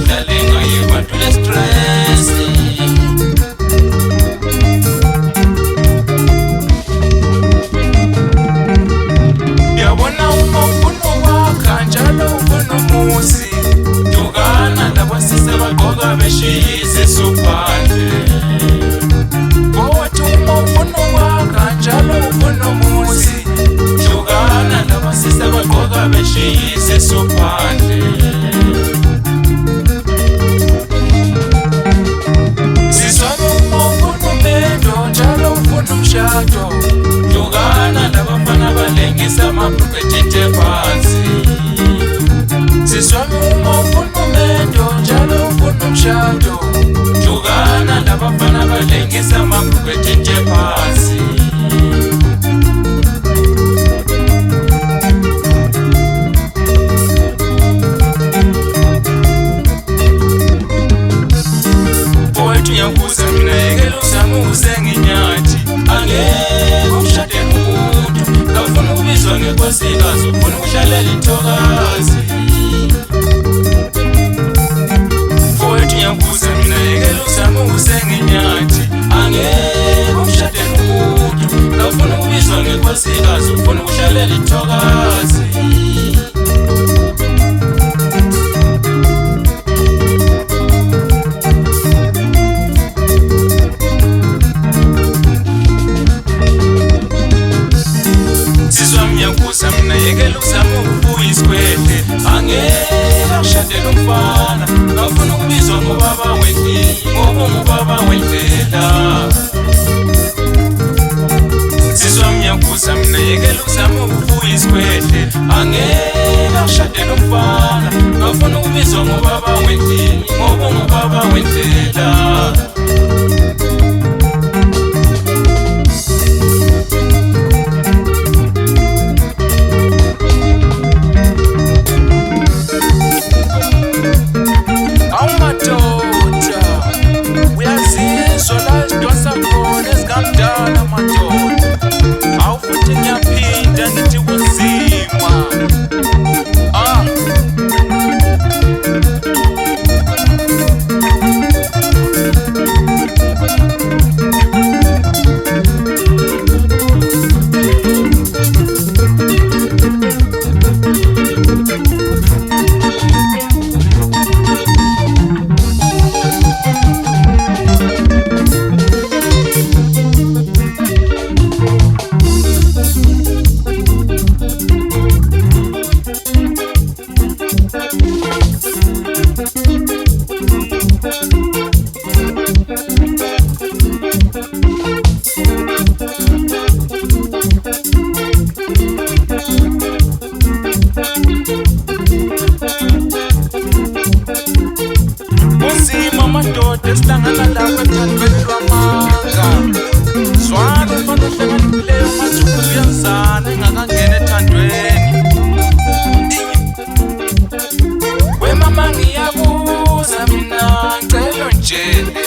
badlale ngaye bantu le stress. Yabona uma ufuna ukwakha njalo ufuna umuzi, dukana labasise bagqoka beshise suphandle. Bowathi uma ufuna ukwakha njalo ufuna umuzi, dukana labasise bagqoka beshise suphandle. Siswabe uma ufuna umendo njalo ufuna umshado, dukana labafana balengisa amabhukethe phansi. Siswami uma ufuna umendo njalo ufuna umshado, dukana labafana balengisa amabhukethe phansi. Owethu ngiyakubuza mina, yekela uzame usenginyathi, angeke umshade nomuntu. Ngafuna ukubizwa ngenkosikazi, ufuna ukuhlalela intokazi. Owethu ngiyakubuza mina, yekela uzame usenginyathi, angeke umshade nomuntu. Ngafuna ukubizwa ngenkosikazi, ufuna ukuhlalela intokazi. Ngiyakubuza mina, yekela uzame ukubuya isikwele, angeke akushadele umfana. Ngafuna ukubizwa ngobaba wendlela, ngoba ngubaba wendlela. Siswami ngiyakubuza mina, yekela uzame ukubuya isikwele, angeke akushadele umfana. Ngafuna ukubizwa ngobaba wendlela, ngoba ngubaba wendlela. Unzima madoda esihlangana lapha ethandweni lwamanga. Swala ufana ohlakaniphile umathupha uyazana engakangena ethandweni. We mama ngiyabuza mina, ngicela ungitshele.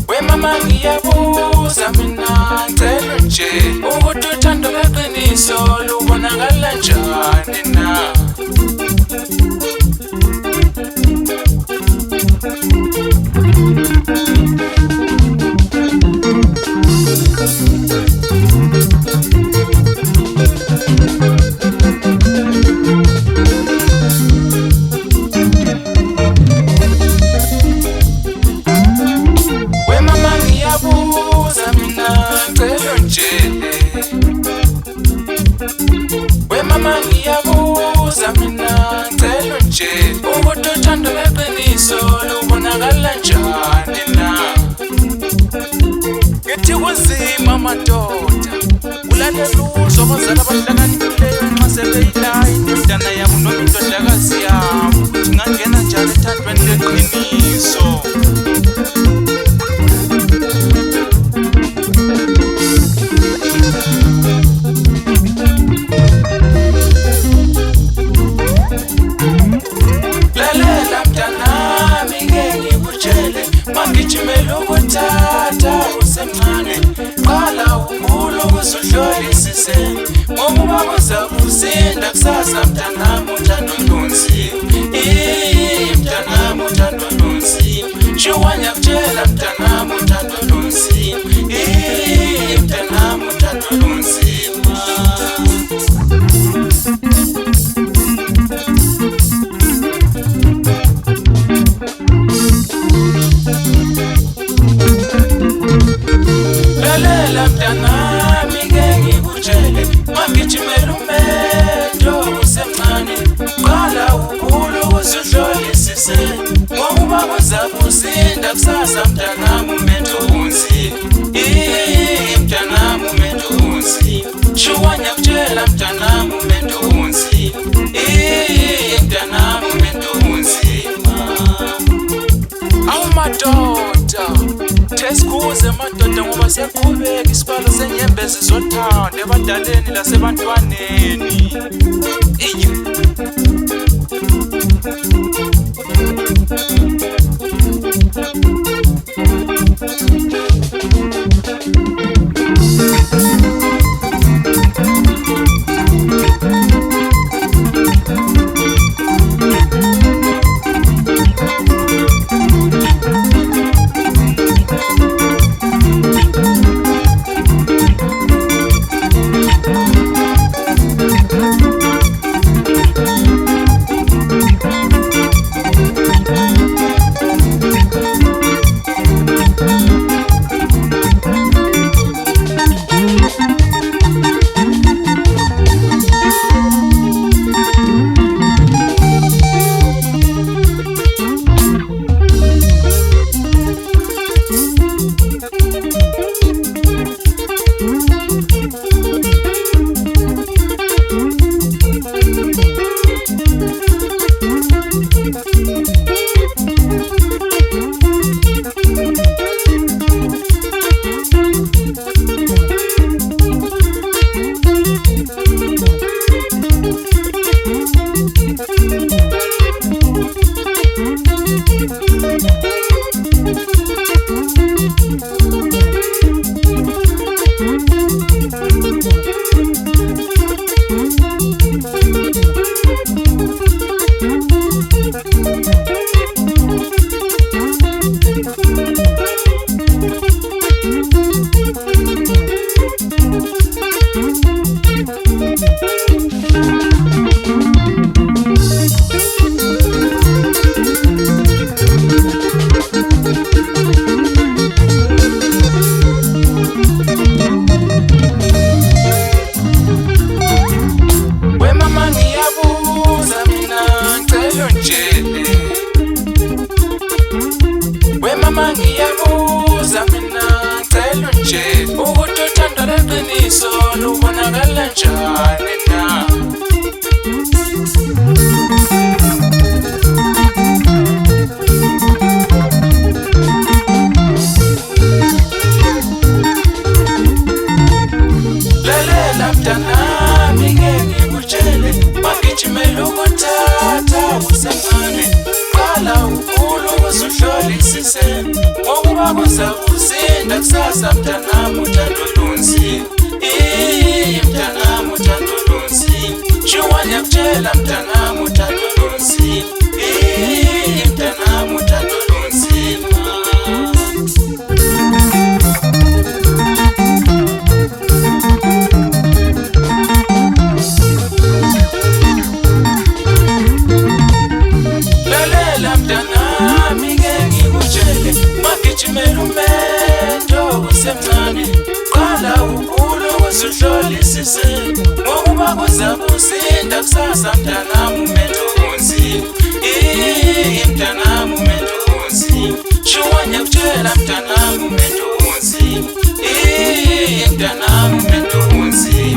We mama ngiyabuza mina, ngicela ungitshele, ukuthi uthando lweqiniso lubonakala njani na? We mama ngiyabuza mina, ngicela ungitshele. We mama ngiyabuza mina, ngicela ungitshele, ukuthi uthando lweqiniso lubonakala njani na? Ngithi kunzima madoda, ulalela uzwa abazali abahlakaniphileyo nxa sebeyilaya indodana yabo noma indodakazi yabo, ukuthi ingangena njani ethandweni leqiniso. Lalela mntanami, ngeke ngikutshele, mangijimela ukuthatha usemncane. Qala ukhula ukuze uhlolisise, ngoba uzakusinda kusasa mntanami, uthando lunzima. usinda kusasa mtanami umentunzi. Mtanami umentunzi. Shuwanya kutshela mtanami umentunzi. Mtanami umentunzi. Awu madoda, thesikuze madoda ngoba siyaqhubeka isibalo senyembezi zothando ebadaleni lasebantwaneni. Mama ngiyabuza mina ngicela nje ukuthi uthando lweqiniso lubonakala njani na? Lalela mntanami ngeke ngikutshele magijimela ukuthatha usemncane qala ukhulu ukuhlolisise ngokuba kuzakusinda kusasa mntanami uthando lunzi. Mntanami uthando lunzi. Shuwanya kutshela mntanami uthando lunzi. Mntanami uthando lunzi. Lalela mntanami ngeke ngikutshele magijimela umendo usemncane qala ukhulu ukuhlolisise ngokuba kuzakusinda kusasa mntanami umendo unzi. Mntanami umendo unzi. Shuwanya kutshela mntanami umendo unzi. Mntanami umendo unzi.